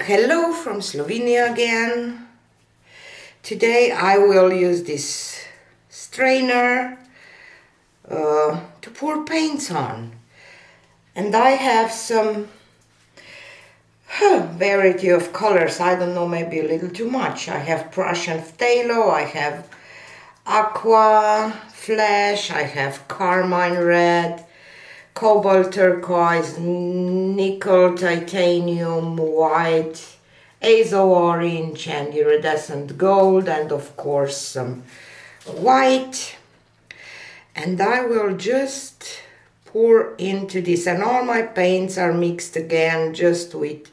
Hello from Slovenia again. Today I will use this strainer to pour paints on. And I have some variety of colors. I don't know, maybe a little too much. I have Prussian Phtalo, I have Aquaflash, I have Carmine red, Cobalt Turquoise, Nickel, Titanium, White, Azo Orange and Iridescent Gold, and of course some white. And I will just pour into this, and all my paints are mixed again just with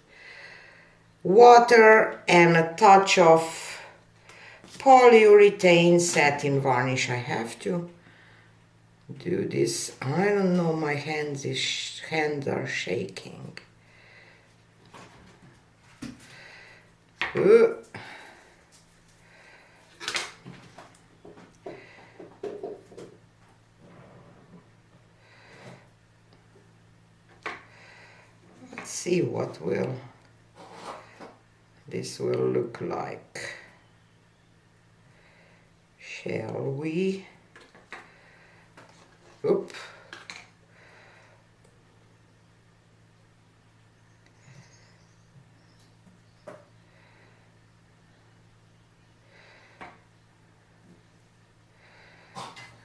water and a touch of polyurethane satin varnish. I have to do this. I don't know, my hands are shaking. Let's see what this will look like. Shall we? Oop.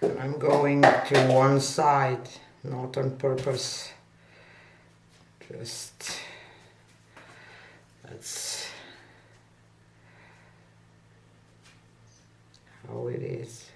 I'm going to one side, not on purpose. Just that's how it is.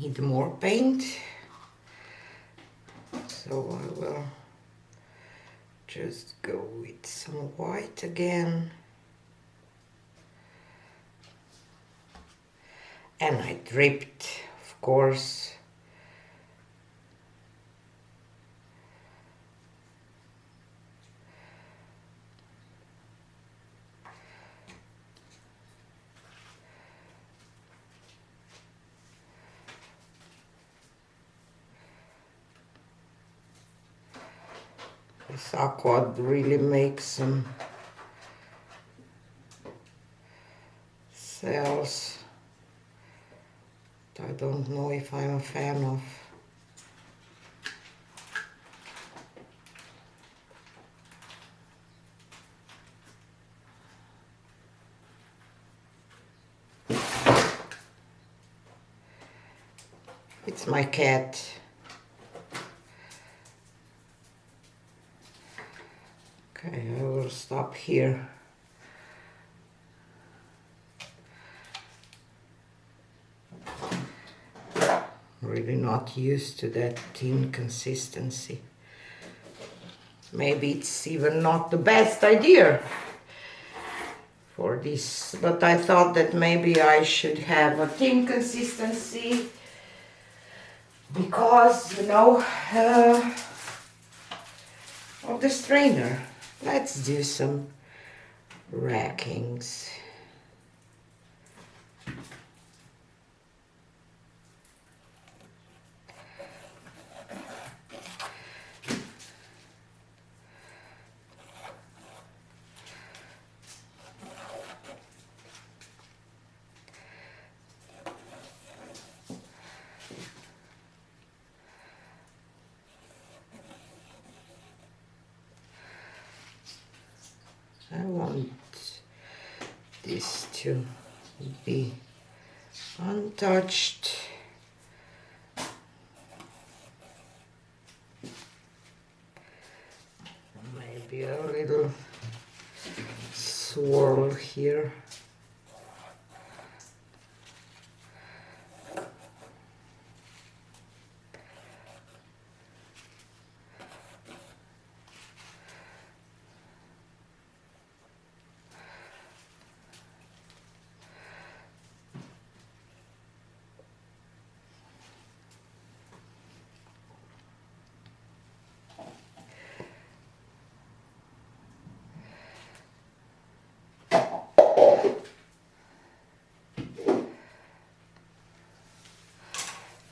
Need more paint, so I will just go with some white again, and I dripped, of course. This aqua really makes some cells that I don't know if I'm a fan of. It's my cat. Okay, I will stop here. Really not used to that thin consistency. Maybe it's even not the best idea for this, but I thought that maybe I should have a thin consistency because, you know, of the strainer. Let's do some rackings. I want this to be untouched. Maybe a little swirl here.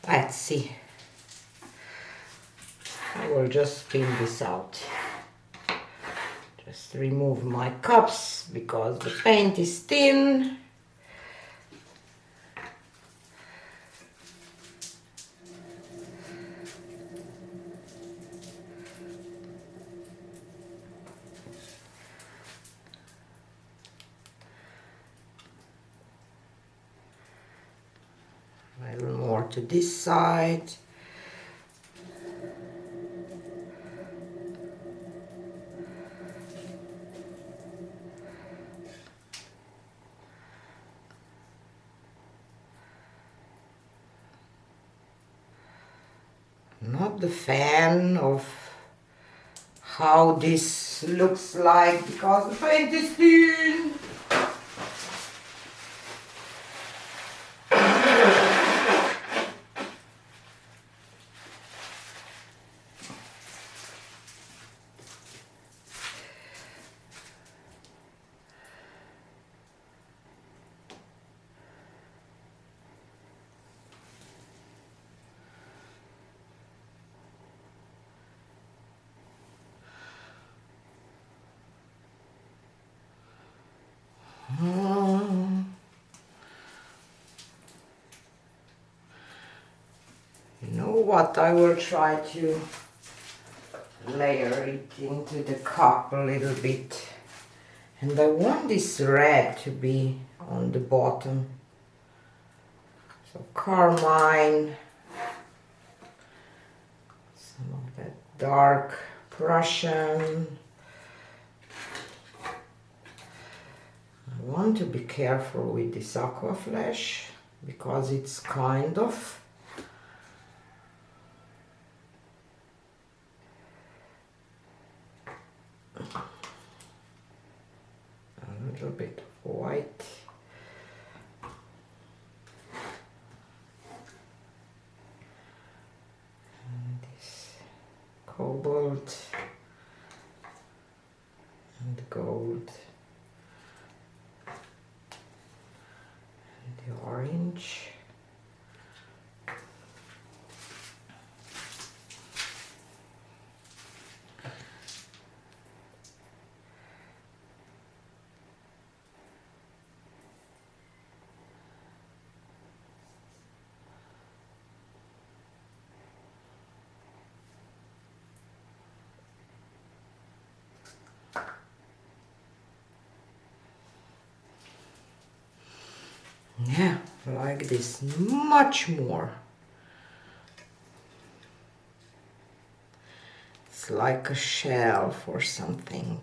Let's see. I will just spin this out. Just remove my cups because the paint is thin. A little more to this side. Not the fan of how this looks like because the paint is thin. You know what, I will try to layer it into the cup a little bit, and I want this red to be on the bottom. So Carmine, some of that dark Prussian. I want to be careful with this Aquaflash because it's kind of a little bit of white. And this cobalt and gold. The orange. Yeah, like this much more. It's like a shell for something.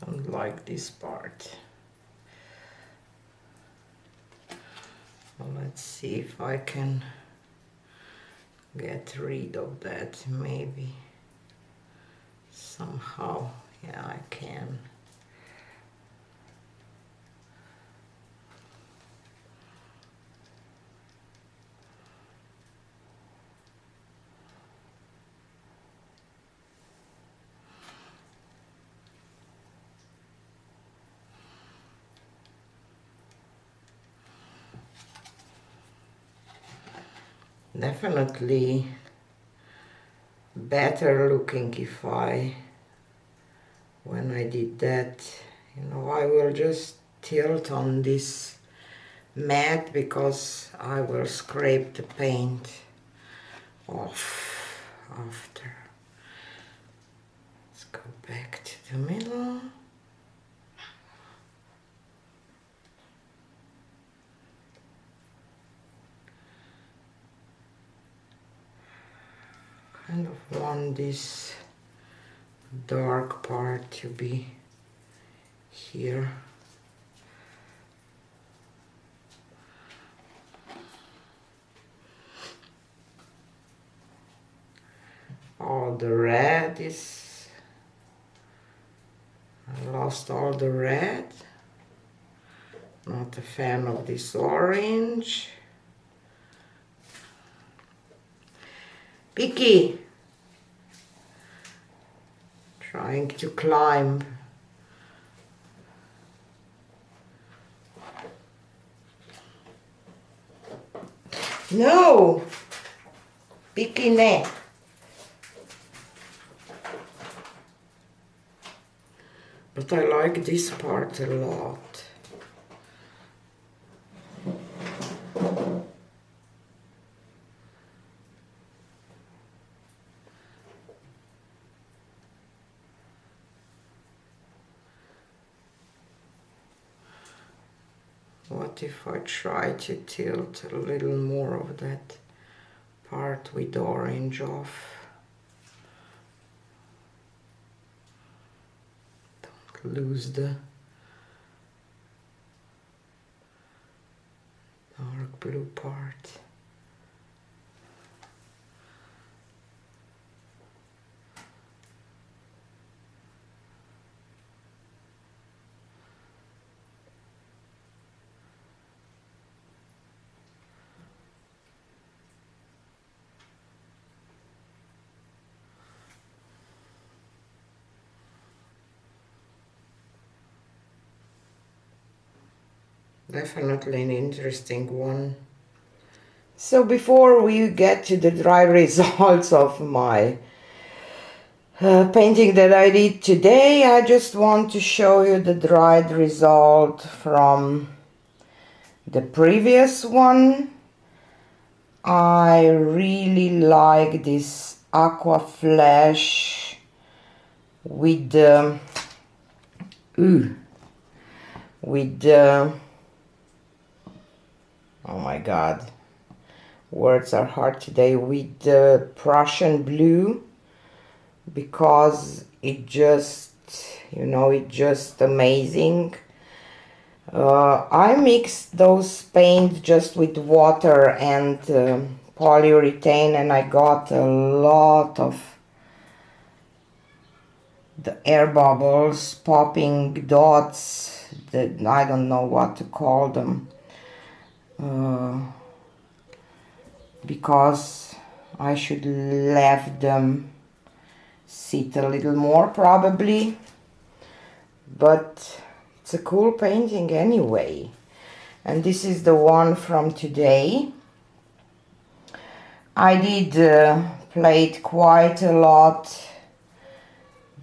Don't like this part. Well, let's see if I can get rid of that, maybe somehow. Yeah, I can. Definitely better looking if when I did that, you know, I will just tilt on this mat because I will scrape the paint off after. Go back to the middle. Kind of want this dark part to be here. All the red is, I lost all the red. Not a fan of this orange. Picky, trying to climb. No, Picky ne. But I like this part a lot. What if I try to tilt a little more of that part with orange off? Don't lose the dark blue part. Definitely an interesting one. So before we get to the dry results of my painting that I did today, I just want to show you the dried result from the previous one. I really like this Aquaflash with the oh my god, words are hard today, with the Prussian blue, because it just, you know, it's just amazing. I mixed those paint just with water and polyurethane, and I got a lot of the air bubbles, popping dots, that I don't know what to call them. Because I should let them sit a little more probably, but it's a cool painting anyway. And this is the one from today. I did play it quite a lot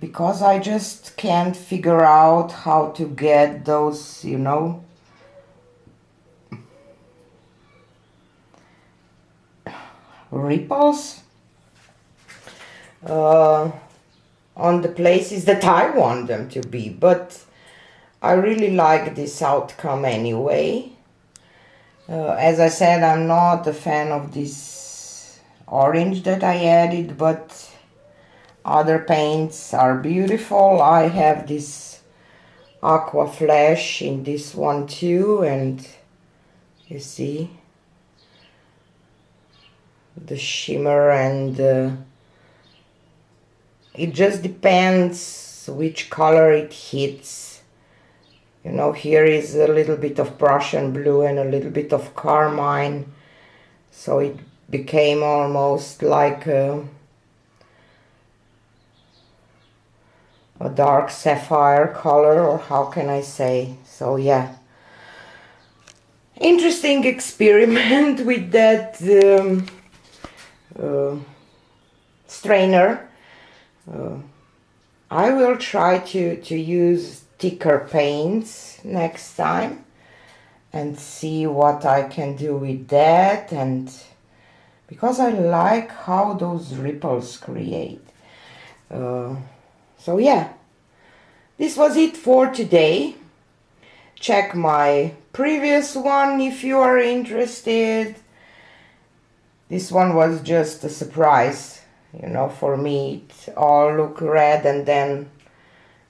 because I just can't figure out how to get those, you know, ripples on the places that I want them to be, but I really like this outcome anyway. As I said, I'm not a fan of this orange that I added, but other paints are beautiful. I have this Aquaflash in this one too, and you see the shimmer, and it just depends which color it hits. You know, here is a little bit of Prussian blue and a little bit of Carmine, so it became almost like a dark sapphire color, or how can I say. So yeah, interesting experiment with that strainer. I will try to use thicker paints next time and see what I can do with that, and because I like how those ripples create. So yeah, this was it for today. Check my previous one if you are interested. This one was just a surprise, you know, for me. It all looked red and then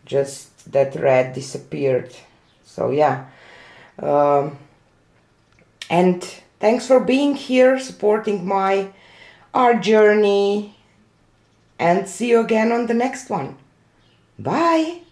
just that red disappeared. So yeah, and thanks for being here, supporting my art journey, and see you again on the next one. Bye!